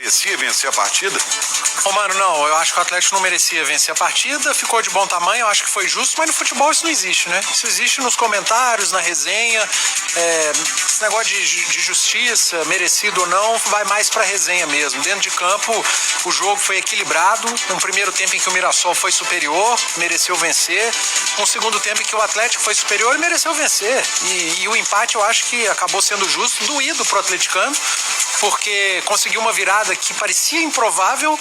merecia vencer a partida? Ô, mano, não, eu acho que o Atlético não merecia vencer a partida, ficou de bom tamanho, eu acho que foi justo, mas no futebol isso não existe, né? Isso existe nos comentários, na resenha, esse negócio de justiça, merecido ou não, vai mais pra resenha mesmo. Dentro de campo, o jogo foi equilibrado, um primeiro tempo em que o Mirassol foi superior, mereceu vencer, um segundo tempo em que o Atlético foi superior e mereceu vencer. E o empate eu acho que acabou sendo justo, doído pro atleticano, porque conseguiu uma virada que parecia improvável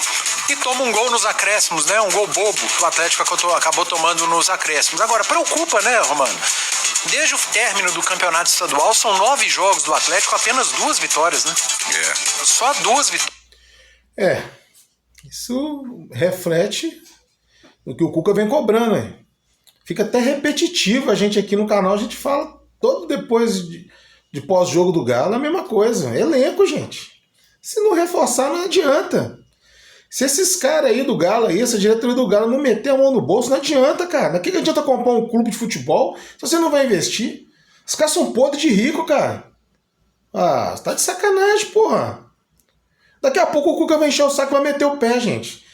e toma um gol nos acréscimos, né? Um gol bobo que o Atlético acabou tomando nos acréscimos. Agora, preocupa, né, Romano? Desde o término do campeonato estadual, são 9 jogos do Atlético, apenas 2 vitórias, né? Só 2 vitórias. Isso reflete o que o Cuca vem cobrando, né? Fica até repetitivo a gente aqui no canal, a gente fala todo depois de pós-jogo do Galo, a mesma coisa. Elenco, gente. Se não reforçar, não adianta. Se esses caras aí do Galo, aí, essa diretoria do Galo não meter a mão no bolso, não adianta, cara. O que adianta comprar um clube de futebol se você não vai investir? Os caras são podres de rico, cara. Ah, você tá de sacanagem, porra. Daqui a pouco o Cuca vai encher o saco e vai meter o pé, gente.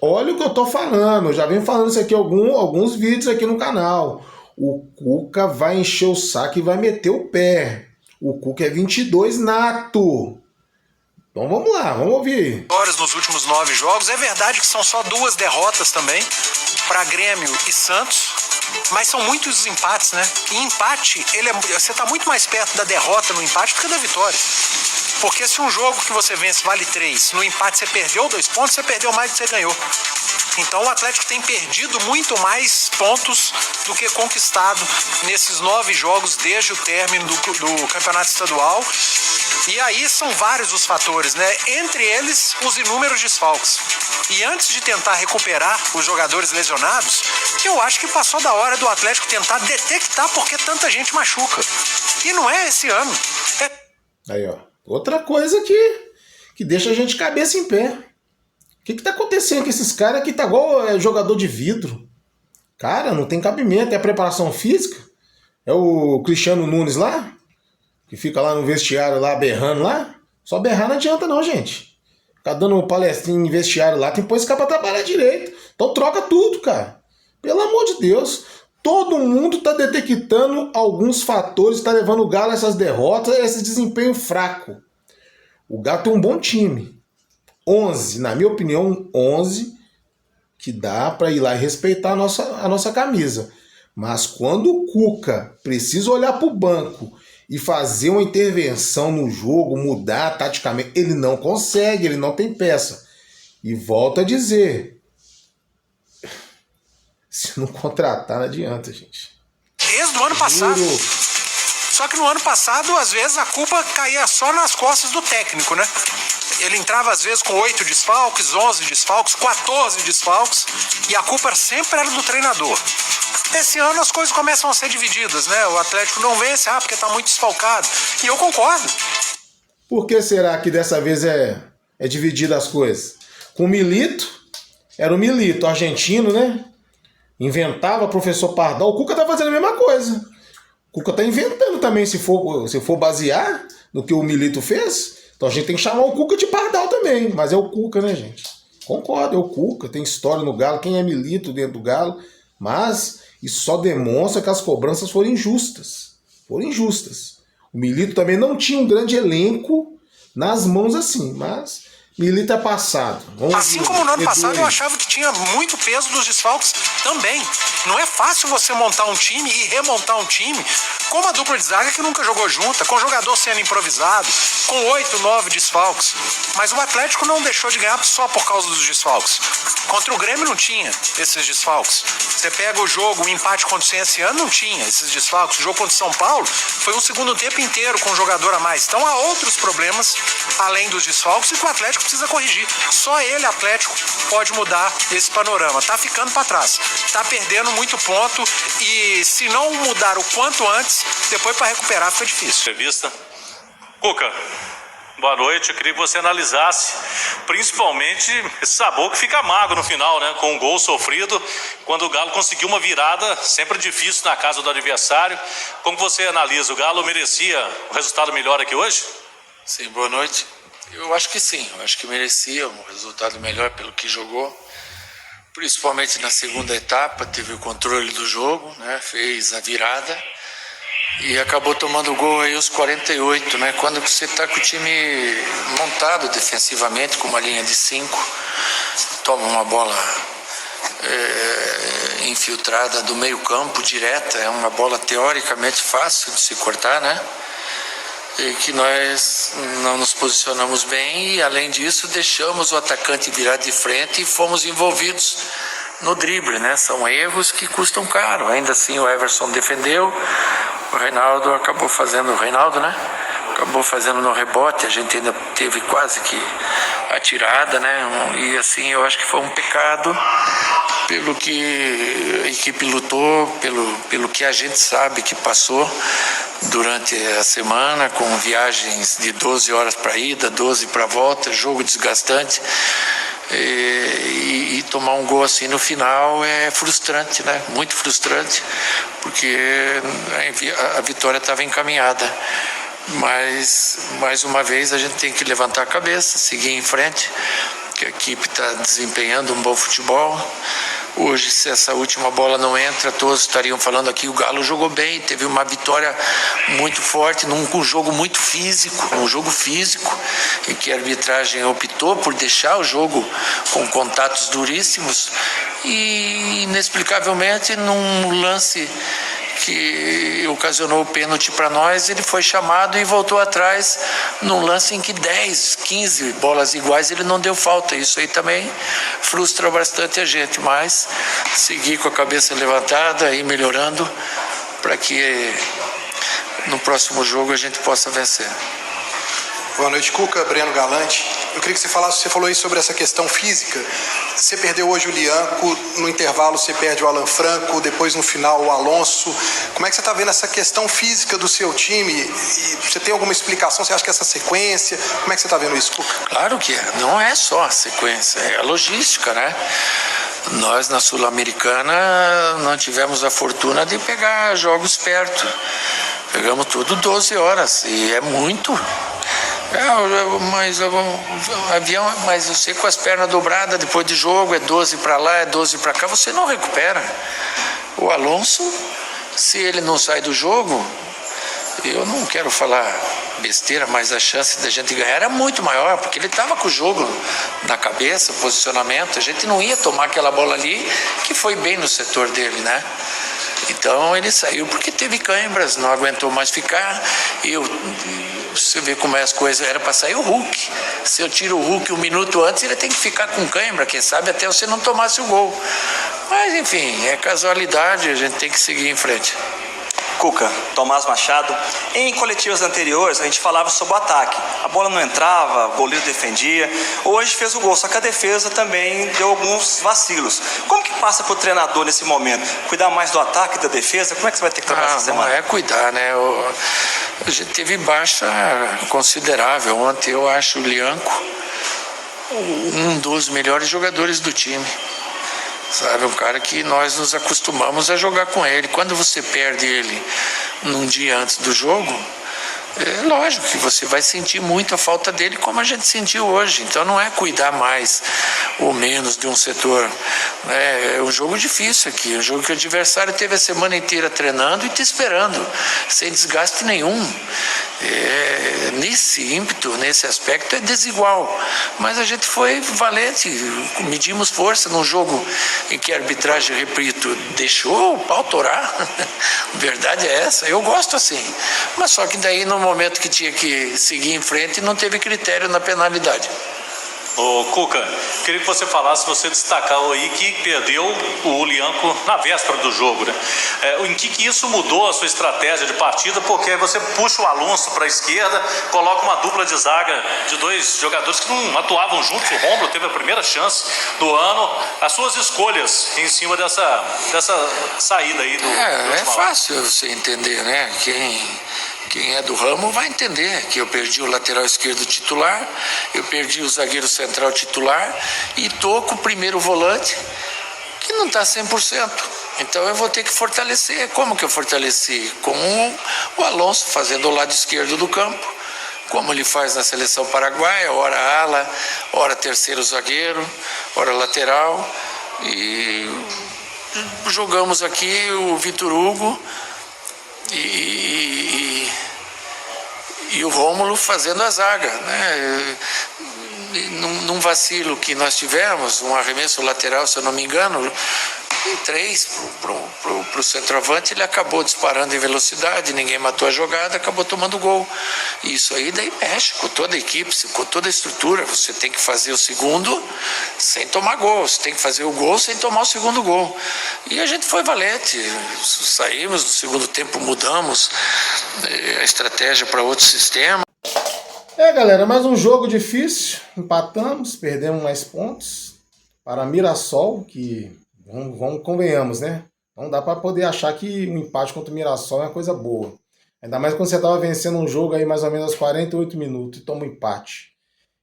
Olha o que eu tô falando. Eu já venho falando isso aqui alguns vídeos aqui no canal. O Cuca vai encher o saco e vai meter o pé. O Cuca é 22 nato. Então vamos lá, vamos ouvir. Nos últimos 9 jogos, é verdade que são só 2 derrotas também para Grêmio e Santos, mas são muitos empates, né? E empate, você tá muito mais perto da derrota no empate do que da vitória. Porque se um jogo que você vence vale 3, no empate você perdeu 2 pontos, você perdeu mais do que você ganhou. Então o Atlético tem perdido muito mais pontos do que conquistado nesses 9 jogos desde o término do campeonato estadual. E aí são vários os fatores, né? Entre eles, os inúmeros desfalques. E antes de tentar recuperar os jogadores lesionados, eu acho que passou da hora do Atlético tentar detectar por que tanta gente machuca. E não é esse ano. Aí, ó. Outra coisa que deixa a gente cabeça em pé. O que tá acontecendo com esses caras que tá igual jogador de vidro? Cara, não tem cabimento. É a preparação física? É o Cristiano Nunes lá? Que fica lá no vestiário lá, berrando lá? Só berrar não adianta não, gente. Ficar dando palestrinha em vestiário lá, tem que pôr esse cara pra trabalhar direito. Então troca tudo, cara. Pelo amor de Deus. Todo mundo tá detectando alguns fatores, tá levando o Galo a essas derrotas, a esse desempenho fraco. O Galo tem um bom time. 11, na minha opinião, 11 que dá pra ir lá e respeitar a nossa camisa. Mas quando o Cuca precisa olhar pro banco e fazer uma intervenção no jogo, mudar taticamente, ele não consegue, ele não tem peça. E volto a dizer, se não contratar, não adianta, gente. Desde o ano passado. Só que no ano passado, às vezes, a culpa caía só nas costas do técnico, né? Ele entrava, às vezes, com 8 desfalques, 11 desfalques, 14 desfalques, e a culpa sempre era do treinador. Esse ano as coisas começam a ser divididas, né? O Atlético não vence, porque tá muito desfalcado. E eu concordo. Por que será que dessa vez é dividida as coisas? Com o Milito, era o Milito, argentino, né? Inventava professor Pardal. O Cuca tá fazendo a mesma coisa. O Cuca tá inventando também, se for basear no que o Milito fez. Então a gente tem que chamar o Cuca de Pardal também. Mas é o Cuca, né, gente? Concordo, é o Cuca. Tem história no Galo. Quem é Milito dentro do Galo? Mas isso só demonstra que as cobranças foram injustas. Foram injustas. O Milito também não tinha um grande elenco nas mãos assim, mas Milito é passado. Assim como no ano passado eu achava que tinha muito peso dos desfalques também. Não é fácil você montar um time e remontar um time com uma dupla de zaga que nunca jogou junta, com jogador sendo improvisado, com 8, 9 desfalques. Mas o Atlético não deixou de ganhar só por causa dos desfalques. Contra o Grêmio não tinha esses desfalques. Você pega o jogo, o empate contra o CSA não tinha esses desfalques. O jogo contra o São Paulo foi um segundo tempo inteiro com um jogador a mais. Então há outros problemas além dos desfalques e que o Atlético precisa corrigir. Só ele, Atlético, pode mudar esse panorama. Tá ficando para trás. Tá perdendo muito ponto e se não mudar o quanto antes, depois para recuperar fica difícil. Entrevista. Cuca, boa noite. Eu queria que você analisasse principalmente esse sabor que fica amargo no final, né? Com um gol sofrido, quando o Galo conseguiu uma virada sempre difícil na casa do adversário. Como você analisa? O Galo merecia um resultado melhor aqui hoje? Sim, boa noite. Eu acho que sim, eu acho que merecia um resultado melhor pelo que jogou, principalmente na segunda etapa, teve o controle do jogo, né? Fez a virada e acabou tomando o gol aí aos 48, né? Quando você está com o time montado defensivamente, com uma linha de 5, toma uma bola infiltrada do meio campo, direta, é uma bola teoricamente fácil de se cortar, né? E que nós não nos posicionamos bem e, além disso, deixamos o atacante virar de frente e fomos envolvidos no drible, né? São erros que custam caro. Ainda assim, o Everson defendeu, o Reinaldo acabou fazendo, acabou fazendo no rebote, a gente ainda teve quase que a tirada, né? E assim, eu acho que foi um pecado pelo que a equipe lutou, pelo que a gente sabe que passou durante a semana, com viagens de 12 horas para ida, 12 para volta, jogo desgastante, e tomar um gol assim no final é frustrante, né? Muito frustrante, porque a vitória estava encaminhada. Mas, mais uma vez, a gente tem que levantar a cabeça, seguir em frente, que a equipe está desempenhando um bom futebol. Hoje, se essa última bola não entra, todos estariam falando aqui, o Galo jogou bem, teve uma vitória muito forte, num jogo muito físico, em que a arbitragem optou por deixar o jogo com contatos duríssimos e, inexplicavelmente, num lance que ocasionou o pênalti para nós, ele foi chamado e voltou atrás num lance em que 10, 15 bolas iguais ele não deu falta. Isso aí também frustra bastante a gente, mas seguir com a cabeça levantada e melhorando para que no próximo jogo a gente possa vencer. Boa noite, Cuca. Breno Galante. Eu queria que você falasse, você falou aí sobre essa questão física. Você perdeu hoje o Lianco, no intervalo você perde o Alan Franco, depois no final o Alonso. Como é que você está vendo essa questão física do seu time? E você tem alguma explicação? Você acha que essa sequência? Como é que você está vendo isso, Cuca? Claro que é. Não é só a sequência, é a logística, né? Nós, na Sul-Americana, não tivemos a fortuna de pegar jogos perto. Pegamos tudo 12 horas e é muito. Mas você com as pernas dobradas depois de jogo, é 12 para lá, é 12 para cá, você não recupera. O Alonso, se ele não sai do jogo, eu não quero falar besteira, mas a chance da gente ganhar era muito maior, porque ele estava com o jogo na cabeça, posicionamento, a gente não ia tomar aquela bola ali, que foi bem no setor dele, né? Então ele saiu porque teve câimbras, não aguentou mais ficar. Você vê como é as coisas, era para sair o Hulk. Se eu tiro o Hulk um minuto antes, ele tem que ficar com câimbra, quem sabe até você não tomasse o gol. Mas enfim, é casualidade, a gente tem que seguir em frente. Cuca, Tomás Machado. Em coletivas anteriores, a gente falava sobre o ataque. A bola não entrava, o goleiro defendia. Hoje fez o gol, só que a defesa também deu alguns vacilos. Como que passa para o treinador nesse momento? Cuidar mais do ataque e da defesa? Como é que você vai ter que trabalhar essa semana? Não é cuidar, né? A gente teve baixa considerável. Ontem eu acho o Lianco um dos melhores jogadores do time. Sabe, um cara que nós nos acostumamos a jogar com ele. Quando você perde ele num dia antes do jogo, é lógico que você vai sentir muito a falta dele, como a gente sentiu hoje. Então não é cuidar mais ou menos de um setor. É um jogo difícil aqui, um jogo que o adversário teve a semana inteira treinando e te esperando, sem desgaste nenhum. Nesse ímpeto, nesse aspecto, é desigual. Mas a gente foi valente, medimos força num jogo em que a arbitragem, repito, deixou o pau torar. Verdade é essa, eu gosto assim. Mas só que daí, no momento que tinha que seguir em frente, não teve critério na penalidade. Ô Cuca, queria que você falasse, você destacou aí que perdeu o Lianco na véspera do jogo, né? Em que isso mudou a sua estratégia de partida? Porque você puxa o Alonso para a esquerda, coloca uma dupla de zaga de dois jogadores que não atuavam juntos. O Rômulo teve a primeira chance do ano. As suas escolhas em cima dessa saída aí do É fácil você entender, né? Quem é do ramo vai entender que eu perdi o lateral esquerdo titular, eu perdi o zagueiro central titular e tô com o primeiro volante que não está 100%. Então eu vou ter que fortalecer. Como que eu fortaleci? Com o Alonso fazendo o lado esquerdo do campo, como ele faz na seleção paraguaia, ora ala, ora terceiro zagueiro, ora lateral. E jogamos aqui o Vitor Hugo e o Rômulo fazendo a zaga, né? Num vacilo que nós tivemos, um arremesso lateral, se eu não me engano, em 3 para o centroavante, ele acabou disparando em velocidade, ninguém matou a jogada, acabou tomando gol. E isso aí daí mexe com toda a equipe, com toda a estrutura. Você tem que fazer o segundo sem tomar gol, você tem que fazer o gol sem tomar o segundo gol. E a gente foi valente, saímos no segundo tempo, mudamos a estratégia para outro sistema. Galera, mais um jogo difícil, empatamos, perdemos mais pontos para Mirassol, que convenhamos, né? Não dá para poder achar que um empate contra o Mirassol é uma coisa boa. Ainda mais quando você estava vencendo um jogo aí mais ou menos aos 48 minutos e toma um empate.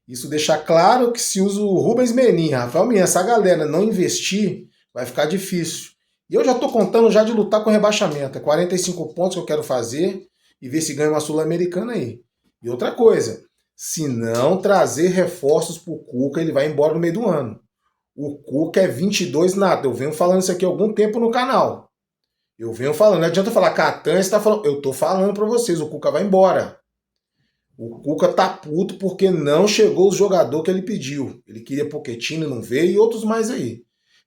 Isso deixa claro que se usa o Rubens Menin, Rafael Mian, essa galera não investir, vai ficar difícil. E eu já estou contando já de lutar com o rebaixamento. É 45 pontos que eu quero fazer e ver se ganha uma Sul-Americana aí. E outra coisa, se não trazer reforços pro Cuca, ele vai embora no meio do ano. O Cuca é 22 nada. Eu venho falando isso aqui há algum tempo no canal. Eu venho falando. Não adianta falar, Catan está falando. Eu tô falando para vocês, o Cuca vai embora. O Cuca tá puto porque não chegou o jogador que ele pediu. Ele queria Pochettino, não veio, e outros mais aí.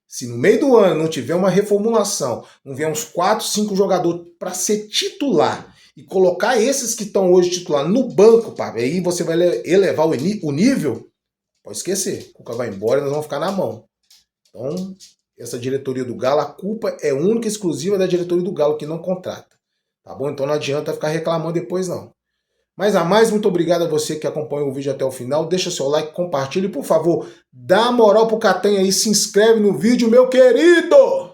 Se no meio do ano não tiver uma reformulação, não vier uns 4, 5 jogadores para ser titular e colocar esses que estão hoje titular no banco, pá, aí você vai elevar o nível, pode esquecer. O Cuca vai embora e nós vamos ficar na mão. Então, essa diretoria do Galo, a culpa é única e exclusiva da diretoria do Galo, que não contrata. Tá bom? Então não adianta ficar reclamando depois, não. Mas a mais, muito obrigado a você que acompanhou o vídeo até o final. Deixa seu like, compartilha e, por favor, dá moral pro Catanha aí, se inscreve no vídeo, meu querido!